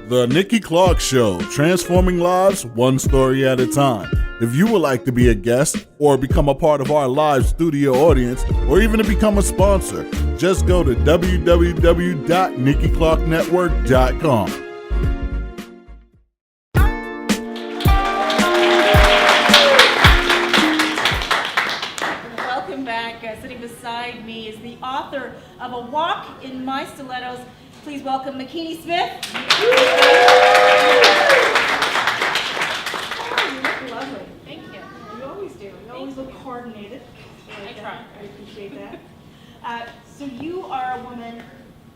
The Nikki Clarke Show, transforming lives one story at a time. If you would like to be a guest or become a part of our live studio audience or even to become a sponsor, just go to www.NikkiClarkeNetwork.com. Welcome back. Sitting beside me is the author of A Walk in My Stilettos. Please welcome Makini Smith. Oh, you look lovely. Thank you. You always do. You always look coordinated. I try. I appreciate that. So you are a woman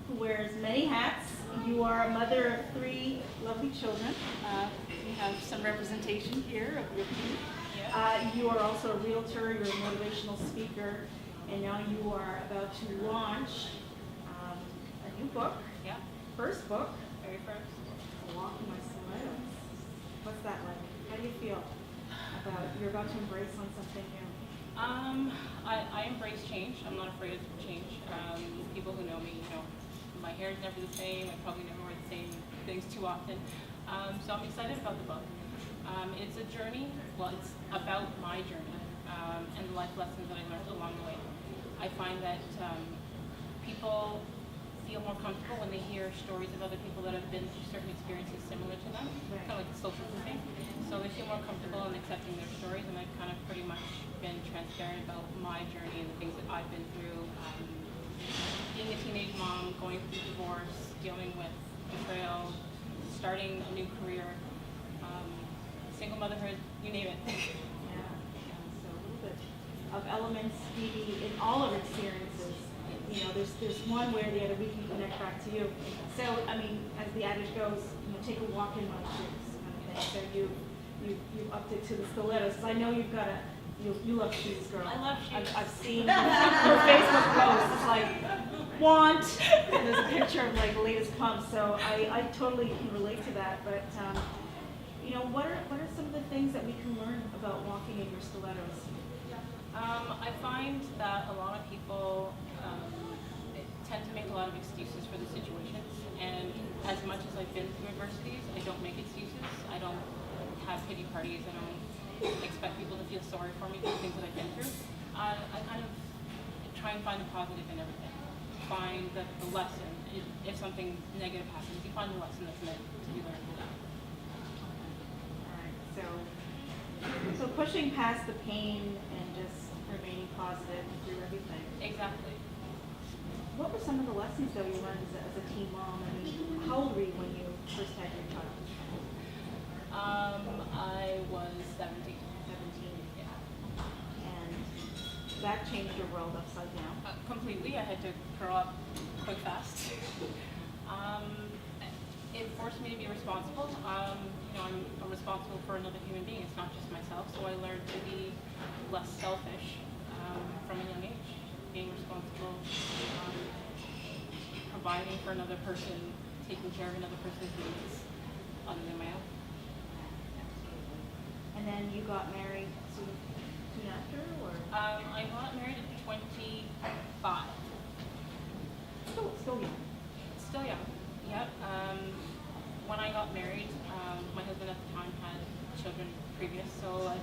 who wears many hats. You are a mother of 3 lovely children. We have some representation here of your team. You are also a realtor. You're a motivational speaker. And now you are about to launch a new book. Yeah. First book. Very first. A Walk in My Stilettos. What's that like? How do you feel about you're about to embrace on something new? I embrace change. I'm not afraid of change. People who know me, my hair is never the same. I probably never wear the same things too often. So I'm excited about the book. It's a journey. Well, it's about my journey and the life lessons that I learned along the way. I find that people feel more comfortable when they hear stories of other people that have been through certain experiences similar to them, kind of like social thing. So they feel more comfortable in accepting their stories, and I've kind of pretty much been transparent about my journey and the things that I've been through. Being a teenage mom, going through divorce, dealing with betrayal, starting a new career, single motherhood, you name it. Yeah, so a little bit of elements maybe in all of our experiences. There's one where the other we can connect back to you. So, I mean, as the adage goes, take a walk in my shoes kind of thing. So you upped it to the stilettos. Because I know you love shoes, girl. I love shoes. I've seen your Facebook posts. It's like, want. And there's a picture of like the latest pump. So I totally can relate to that. But what are some of the things that we can learn about walking in your stilettos? I find that a lot of people tend to make a lot of excuses for the situations, and as much as I've been through adversities, I don't make excuses. I don't have pity parties. I don't expect people to feel sorry for me for the things that I've been through. I kind of try and find the positive in everything. Find the lesson. If something negative happens, you find the lesson that's meant to be learned from that. So pushing past the pain and just remaining positive through everything. Exactly. What were some of the lessons though you learned as a teen mom? I mean, how old were you when you first had your child? I was 17. 17. Yeah. And that changed your world upside down? Completely. I had to grow up quick fast. It forced me to be responsible. I'm responsible for another human being. It's not just myself. So I learned to be less selfish from a young age. Being responsible, providing for another person, taking care of another person's needs other than my own. And then you got married soon after, or? I got married at 25. Still young. Still young. Yep. When I got married, my husband at the time had children previous, so at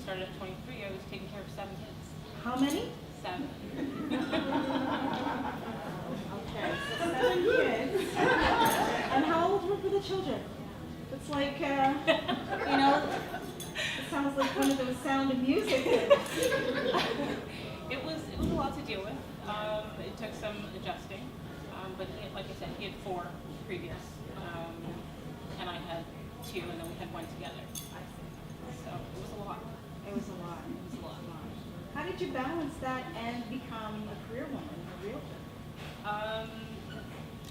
started at 23, I was taking care of 7 kids. How many? 7. Okay, so 7 kids. And how old were the children? It's like, it sounds like one of those Sound of Music kids. It was a lot to deal with. It took some adjusting, but like I said, he had 4 previous, and I had 2, and then we had 1 together. So it was a lot. It was a lot. How did you balance that and become a career woman, a realtor?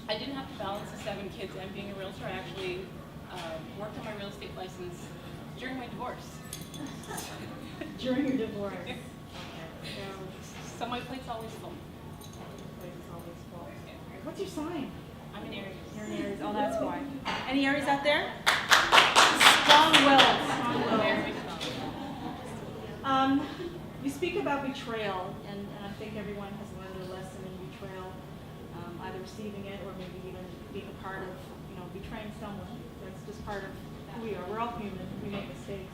I didn't have to balance the 7 kids and being a realtor. I actually worked on my real estate license during my divorce. During your divorce. Okay. So my plate's always full. What's your sign? I'm an Aries. You're an Aries. Oh, that's why. Any Aries out there? Strong-willed. You speak about betrayal, and I think everyone has learned a lesson in betrayal, either receiving it or maybe even being a part of, train someone. That's just part of who we are. We're all human. We make mistakes.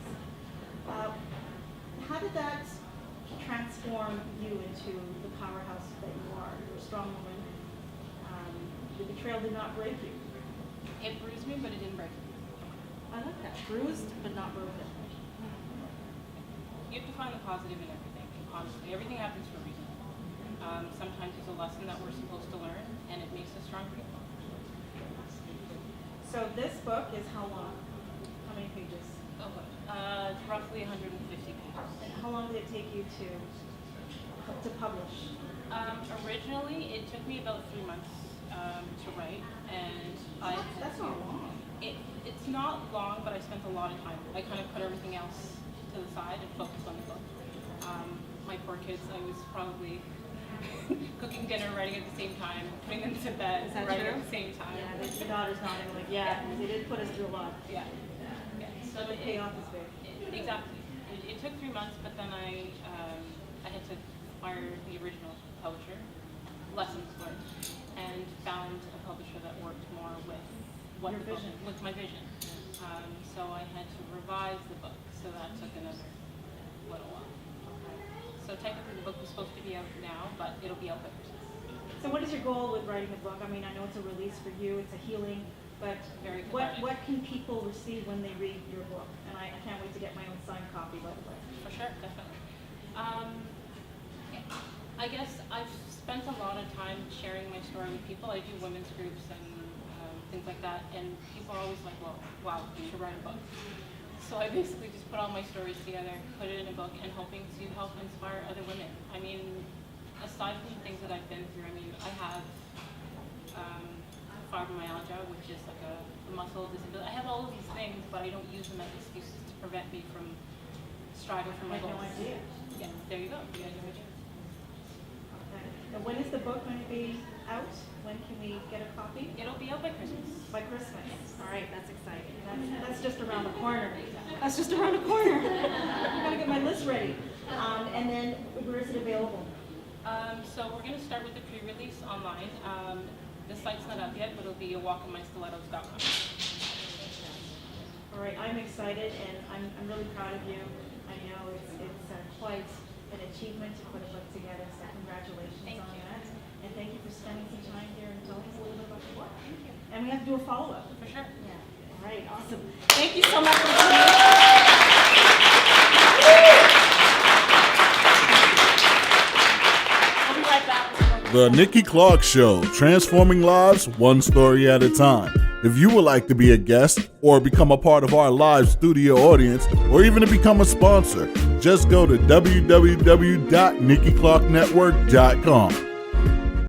How did that transform you into the powerhouse that you are? You're a strong woman. The betrayal did not break you. It bruised me, but it didn't break me. I like that. Bruised, but not broken. You have to find the positive in everything, honestly. Everything happens for a reason. Sometimes it's a lesson that we're supposed to learn, and it makes us stronger people. So this book is how long? How many pages? It's roughly 150 pages. And how long did it take you to publish? Originally, it took me about 3 months to write, and That's not long. It's not long, but I spent a lot of time. I kind of put everything else to the side and focused on the book. My poor kids, I was probably cooking dinner, writing at the same time, putting them to bed, Is that writing true? at the same time. Yeah, the daughter's nodding like, yeah, they did put us through a lot. Yeah. So The payoff is big. Exactly. It took 3 months, but then I had to fire the original publisher, lessons learned, and found a publisher that worked more with what Your the book, vision. with my vision. So I had to revise the book, so that took another little while. So technically the book was supposed to be out now, but it'll be out by Christmas. So what is your goal with writing the book? I mean, I know it's a release for you, it's a healing, but Very what cathartic. can people receive when they read your book? And I can't wait to get my own signed copy, by the way. For sure, definitely. I guess I've spent a lot of time sharing my story with people. I do women's groups and things like that, and people are always like, well, wow, you should write a book. So I basically just put all my stories together, put it in a book, and hoping to help inspire other women. I mean, aside from the things that I've been through, I mean, I have fibromyalgia, which is like a muscle disability. I have all of these things, but I don't use them as excuses to prevent me from striving for my I had goals. no idea. Yeah, there you go. You guys know what you Okay. And when is the book going to be out? When can we get a copy? It'll be out by Christmas. By Christmas. All right, that's exciting. That's just around the corner. That's just around the corner. I gotta get my list ready. And then where is it available? So we're going to start with the pre-release online. The site's not up yet, but it'll be awalkinmystilettos.com. All right, I'm excited and I'm really proud of you. I know it's quite an achievement to put a book together, so congratulations Thank on you. that. And thank you for spending some time here and telling us a little bit about your book. And we have to do a follow-up. For sure. Yeah. All right, awesome. Thank you so much for coming. I'll be right back. The Nikki Clarke Show, transforming lives one story at a time. If you would like to be a guest or become a part of our live studio audience or even to become a sponsor, just go to www.nikkiClarkenetwork.com.